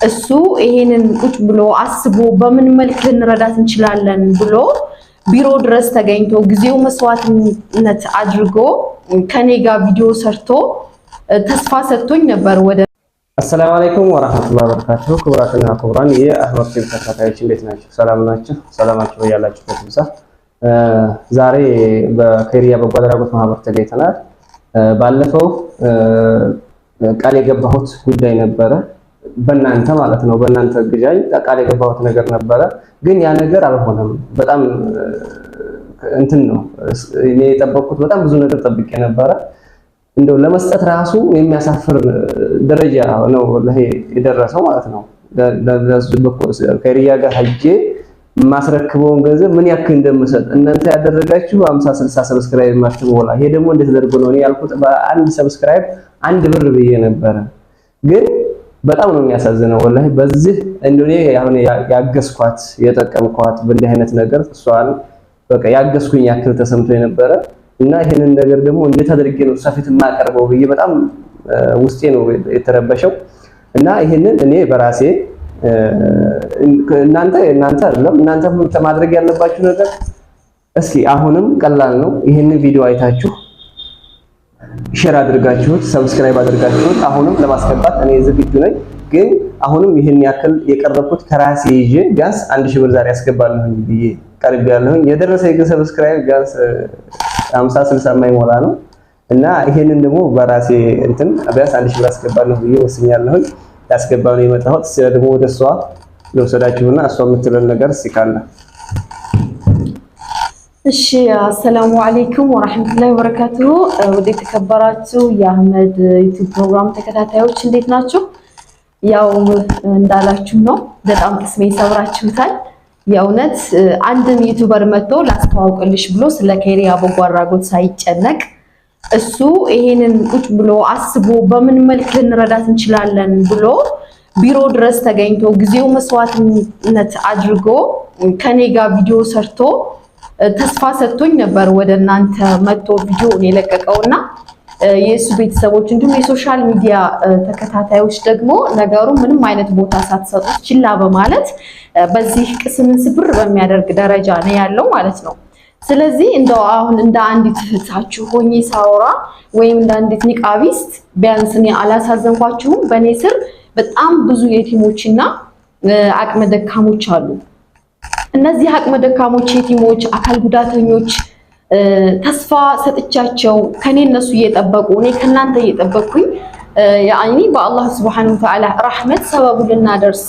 እሱ ይሄንን ቁጭ ብሎ አስቦ በምን መልክ ልንረዳት እንችላለን ብሎ ቢሮ ድረስ ተገኝቶ ጊዜው መስዋዕትነት አድርጎ ከኔ ጋር ቪዲዮ ሰርቶ ተስፋ ሰጥቶኝ ነበር። ወደ አሰላሙ አለይኩም ወራህመቱላሂ ወበረካቱሁ። ክቡራትና ክቡራን የአህመድ ቲቪ ተከታታዮች እንዴት ናችሁ? ሰላም ናችሁ? ሰላማችሁ ያላችሁበት ይብዛ። ዛሬ በኸይሪያ በጎ አድራጎት ማህበር ተገኝተናል። ባለፈው ቃል የገባሁት ጉዳይ ነበረ፣ በእናንተ ማለት ነው። በእናንተ ግጃይ ቃል የገባሁት ነገር ነበረ፣ ግን ያ ነገር አልሆነም። በጣም እንትን ነው እኔ የጠበቅኩት፣ በጣም ብዙ ነገር ጠብቄ ነበረ። እንደው ለመስጠት ራሱ የሚያሳፍር ደረጃ ነው ለሄ የደረሰው ማለት ነው። ከኸይሪያ ጋር ሄጄ ማስረክበውን ገንዘብ ምን ያክል እንደምሰጥ እናንተ ያደረጋችሁ 50 60 ሰብስክራይብ ማትሞላ፣ ይሄ ደግሞ እንዴት ተደርጎ ነው? እኔ ያልኩት በአንድ ሰብስክራይብ 1 ብር ብዬ ነበረ። ግን በጣም ነው የሚያሳዝነው ወላሂ። በዚህ እንደኔ አሁን ያገስኳት የጠቀምኳት በእንዲህ አይነት ነገር እሷን በቃ ያገስኩኝ ያክል ተሰምቶ የነበረ እና ይሄንን ነገር ደግሞ እንዴት አድርጌ ነው ሰፊት ማቀርበው ብዬ በጣም ውስጤ ነው የተረበሸው። እና ይሄንን እኔ በራሴ እናንተ አይደለም እናንተ ማድረግ ያለባችሁ ነገር እስኪ አሁንም ቀላል ነው። ይሄንን ቪዲዮ አይታችሁ ሼር አድርጋችሁት ሰብስክራይብ አድርጋችሁት አሁንም ለማስገባት እኔ ዝግጁ ነኝ። ግን አሁንም ይሄን ያክል የቀረብኩት ከራሴ ይዤ ቢያንስ 1000 ብር ዛሬ አስገባለሁ ብዬ ቀርብ ያለሁኝ የደረሰኝ ሰብስክራይብ ቢያንስ 50 60 የማይሞላ ነው። እና ይሄንን ደግሞ በራሴ እንትን ቢያንስ 1000 ብር አስገባለሁ ብዬ ወስኛለሁ። ያስገባው ነው የመጣሁት። ስለ ደግሞ ወደሷ ለወሰዳችሁና እሷ የምትለን ነገር ሲካለ እሺ። አሰላሙ አለይኩም ወራህመቱላሂ ወበረካቱሁ። ወደ ተከበራችሁ የአህመድ ዩቲዩብ ፕሮግራም ተከታታዮች እንዴት ናችሁ? ያው እንዳላችሁ ነው፣ በጣም ቅስሜ ሰብራችሁታል። የእውነት አንድም ዩቲዩበር መጥቶ ላስተዋውቅልሽ ብሎ ስለ ኸይሪያ በጎ አድራጎት ሳይጨነቅ እሱ ይሄንን ቁጭ ብሎ አስቦ በምን መልክ ልንረዳት እንችላለን ብሎ ቢሮ ድረስ ተገኝቶ ጊዜው መስዋዕትነት አድርጎ ከኔ ጋር ቪዲዮ ሰርቶ ተስፋ ሰጥቶኝ ነበር ወደ እናንተ መጥቶ ቪዲዮ የለቀቀውና የሱ ቤተሰቦች እንዲሁም የሶሻል ሚዲያ ተከታታዮች ደግሞ ነገሩ ምንም አይነት ቦታ ሳትሰጡት ችላ በማለት በዚህ ቅስምን ስብር በሚያደርግ ደረጃ ነው ያለው ማለት ነው። ስለዚህ እንደው አሁን እንደ አንዲት እህታችሁ ሆኜ ሳወራ ወይም እንደ አንዲት ኒቃቢስት ቢያንስ እኔ አላሳዘንኳችሁም። በእኔ ስር በጣም ብዙ የቲሞችና አቅመ ደካሞች አሉ። እነዚህ አቅመ ደካሞች፣ የቲሞች፣ አካል ጉዳተኞች ተስፋ ሰጥቻቸው ከኔ እነሱ እየጠበቁ እኔ ከናንተ እየጠበቅኩኝ ያኒ በአላህ Subhanahu Wa Ta'ala ረህመት ሰበቡ ልናደርስ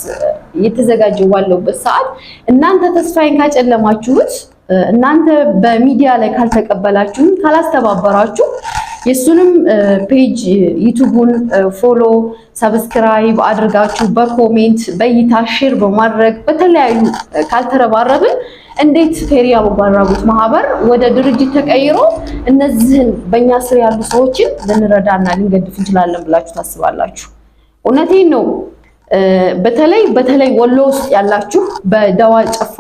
እየተዘጋጀው ባለውበት ሰዓት እናንተ ተስፋዬን ካጨለማችሁት፣ እናንተ በሚዲያ ላይ ካልተቀበላችሁ፣ ካላስተባበራችሁ የሱንም ፔጅ ዩቲዩቡን ፎሎ ሰብስክራይብ አድርጋችሁ በኮሜንት በእይታ ሼር በማድረግ በተለያዩ ካልተረባረብን እንዴት ኸይሪያ በጎ አድራጎት ማህበር ወደ ድርጅት ተቀይሮ እነዚህን በእኛ ስር ያሉ ሰዎችን ልንረዳና ልንገድፍ እንችላለን ብላችሁ ታስባላችሁ? እውነቴን ነው። በተለይ ወሎ ውስጥ ያላችሁ በደዋ ጨፋ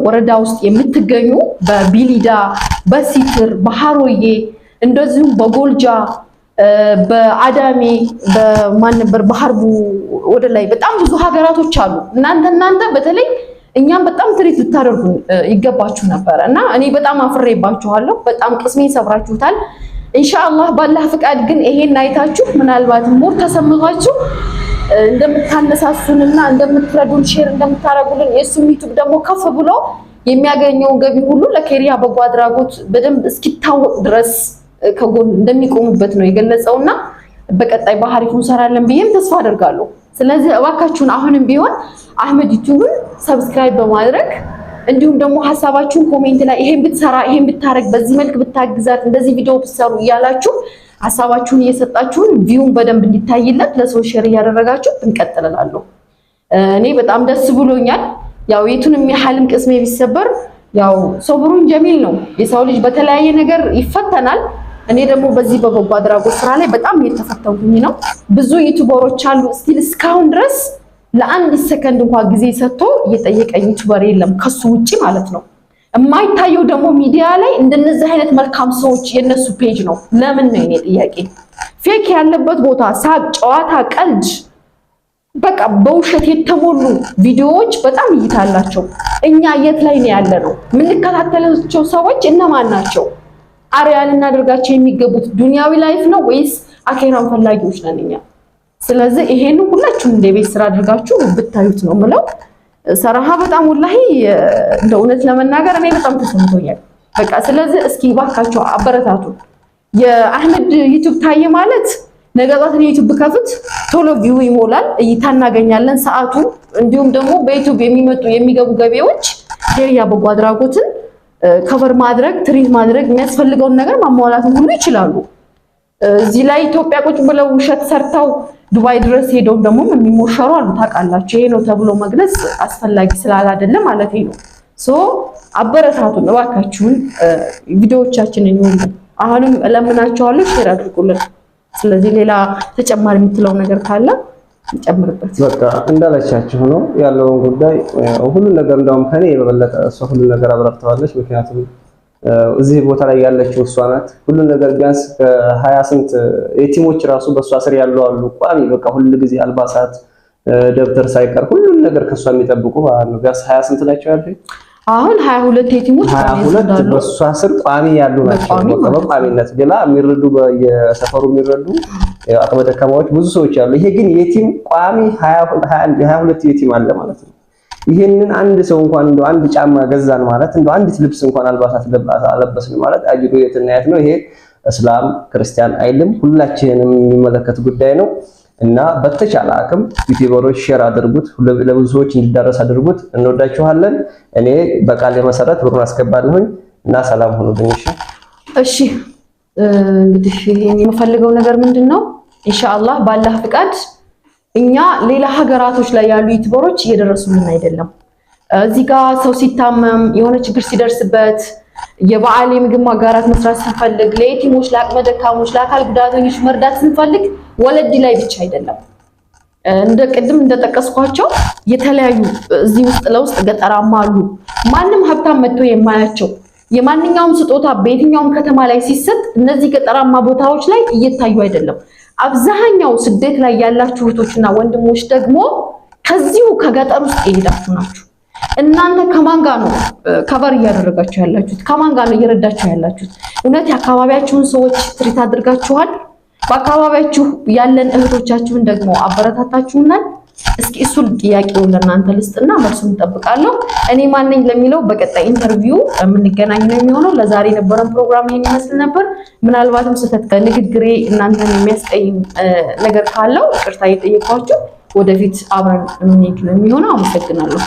ወረዳ ውስጥ የምትገኙ በቢሊዳ፣ በሲትር፣ በሃሮዬ እንደዚሁም በጎልጃ፣ በአዳሜ፣ በማን ነበር በሐርቡ ወደ ላይ በጣም ብዙ ሀገራቶች አሉ። እናንተ በተለይ እኛም በጣም ትሪት ልታደርጉ ይገባችሁ ነበር እና እኔ በጣም አፍሬባችኋለሁ። በጣም ቅስሜን ሰብራችሁታል። ኢንሻአላህ ባላህ ፍቃድ ግን ይሄን አይታችሁ ምናልባት ሞር ተሰምቷችሁ እንደምታነሳሱንና እንደምትረዱን ሼር እንደምታረጉልን የሱ ዩቲዩብ ደግሞ ከፍ ብሎ የሚያገኘው ገቢ ሁሉ ለኸይሪያ በጎ አድራጎት በደንብ እስኪታወቅ ድረስ ከጎን እንደሚቆሙበት ነው የገለጸውና በቀጣይ ባህሪፉ እንሰራለን ብዬም ተስፋ አደርጋለሁ። ስለዚህ እባካችሁን አሁንም ቢሆን አህመድ ዩቲዩብን ሰብስክራይብ በማድረግ እንዲሁም ደግሞ ሐሳባችሁን ኮሜንት ላይ ይሄን ብትሰራ ይሄን ብታረግ በዚህ መልክ ብታግዛት እንደዚህ ቪዲዮ ብትሰሩ እያላችሁ ሐሳባችሁን እየሰጣችሁን ቪውን በደንብ እንዲታይለት ለሰው ሼር እያደረጋችሁ እንቀጥላለን። እኔ በጣም ደስ ብሎኛል። ያው የቱንም ያህልም ቅስሜ ቢሰበር ያው ሶብሩን ጀሚል ነው። የሰው ልጅ በተለያየ ነገር ይፈተናል። እኔ ደግሞ በዚህ በበጎ አድራጎት ስራ ላይ በጣም እየተፈተንኩኝ ነው። ብዙ ዩቲዩበሮች አሉ ስቲል እስካሁን ድረስ ለአንድ ሰከንድ እንኳን ጊዜ ሰጥቶ እየጠየቀኝ ዩቲዩበር የለም ከሱ ውጪ ማለት ነው። የማይታየው ደግሞ ሚዲያ ላይ እንደነዚህ አይነት መልካም ሰዎች የነሱ ፔጅ ነው። ለምን ነው የኔ ጥያቄ? ፌክ ያለበት ቦታ ሳቅ፣ ጨዋታ፣ ቀልድ በቃ በውሸት የተሞሉ ቪዲዮዎች በጣም እይታ አላቸው። እኛ የት ላይ ነው ያለነው? የምንከታተላቸው ሰዎች እነማን ናቸው? አሪያ ልናደርጋቸው የሚገቡት ዱንያዊ ላይፍ ነው ወይስ አኼራን ፈላጊዎች ነን እኛ? ስለዚህ ይሄን ሁላችሁም እንደ ቤት ስራ አድርጋችሁ ብታዩት ነው የምለው። ሰራሃ በጣም ወላሂ እንደ እውነት ለመናገር እኔ በጣም ተሰምቶኛል። በቃ ስለዚህ እስኪ ባካችሁ አበረታቱ። የአህመድ ዩቲዩብ ታየ ማለት ነገ ጧት ዩቲዩብ ከፍት ቶሎ ቪው ይሞላል፣ እይታ እናገኛለን፣ ሰዓቱ እንዲሁም ደግሞ በዩቲዩብ የሚገቡ ገቢዎች ኬሪያ በጎ አድራጎትን ከቨር ማድረግ ትሪት ማድረግ የሚያስፈልገውን ነገር ማሟላትን ሁሉ ይችላሉ። እዚህ ላይ ኢትዮጵያ ቁጭ ብለው ውሸት ሰርተው ዱባይ ድረስ ሄደው ደግሞ የሚሞሸሩ አሉ። ታውቃላችሁ። ይሄ ነው ተብሎ መግለጽ አስፈላጊ ስላላደለ ማለት ነው። ሶ አበረታቱን እባካችሁን፣ ቪዲዮዎቻችንን ይሁን አሁንም ለምናችኋለሁ ሼር አድርጉልን። ስለዚህ ሌላ ተጨማሪ የምትለው ነገር ካለ ጨምርበት። በቃ እንዳላቻችሁ ነው ያለውን ጉዳይ ሁሉ ነገር እንደውም ከኔ የበለጠ እሷ ሁሉ ነገር አብራርተዋለች። ምክንያቱም እዚህ ቦታ ላይ ያለችው እሷ ናት። ሁሉ ነገር ቢያንስ ከ20 ስንት የቲሞች ራሱ በእሷ ስር ያለው አሉ ቋሚ በቃ ሁሉ ጊዜ አልባሳት፣ ደብተር ሳይቀር ሁሉን ነገር ከሷ የሚጠብቁ ማለት ነው። ቢያንስ 20 ስንት ናቸው ያልከኝ? አሁን 22 የቲሞች 22 በእሷ ስር ቋሚ ያሉ ናቸው። በቋሚነት ሌላ የሚረዱ በየሰፈሩ የሚረዱ አቅመ ደካማዎች ብዙ ሰዎች አሉ። ይሄ ግን የቲም ቋሚ 22 የቲም አለ ማለት ነው። ይሄንን አንድ ሰው እንኳን እንደው አንድ ጫማ ገዛን ማለት እንደው አንዲት ልብስ እንኳን አልባሳት አለበስን ማለት አጅሩ የትና የት ነው? ይሄ እስላም ክርስቲያን አይልም፣ ሁላችንንም የሚመለከት ጉዳይ ነው እና በተቻለ አቅም ዩቲዩበሮች ሼር አድርጉት፣ ለብዙ ሰዎች እንዲዳረስ አድርጉት። እንወዳችኋለን። እኔ በቃል መሰረት ብሩን አስገባለሁኝ እና ሰላም ሁኑልኝ። እሺ እንግዲህ የምፈልገው ነገር ምንድነው? ኢንሻአላህ ባላህ ፍቃድ እኛ ሌላ ሀገራቶች ላይ ያሉ ዩቲዩበሮች እየደረሱልን አይደለም። እዚህ ጋር ሰው ሲታመም የሆነ ችግር ሲደርስበት የበዓል የምግብ ማጋራት መስራት ስንፈልግ ለየቲሞች፣ ለአቅመ ደካሞች፣ ለአካል ጉዳተኞች መርዳት ስንፈልግ ወለዲ ላይ ብቻ አይደለም። እንደ ቅድም እንደጠቀስኳቸው የተለያዩ እዚህ ውስጥ ለውስጥ ገጠራማ አሉ። ማንም ሀብታም መጥቶ የማያቸው የማንኛውም ስጦታ በየትኛውም ከተማ ላይ ሲሰጥ እነዚህ ገጠራማ ቦታዎች ላይ እየታዩ አይደለም። አብዛኛው ስደት ላይ ያላችሁ እህቶችና ወንድሞች ደግሞ ከዚሁ ከገጠር ውስጥ የሄዳችሁ ናችሁ። እናንተ ከማን ጋር ነው ከቨር እያደረጋችሁ ያላችሁት? ከማን ጋር ነው እየረዳችሁ ያላችሁት? እውነት የአካባቢያችሁን ሰዎች ትሪት አድርጋችኋል? በአካባቢያችሁ ያለን እህቶቻችሁን ደግሞ አበረታታችሁናል? እስኪ እሱን ጥያቄውን ለእናንተ ልስጥና መልሱን እንጠብቃለሁ። እኔ ማንኝ ለሚለው በቀጣይ ኢንተርቪው የምንገናኝ ነው የሚሆነው። ለዛሬ የነበረን ፕሮግራም ይሄን ይመስል ነበር። ምናልባትም ስህተት ከንግግሬ እናንተን የሚያስቀይም ነገር ካለው ይቅርታ እየጠየኳችሁ ወደፊት አብረን የምንሄድ ነው የሚሆነው። አመሰግናለሁ።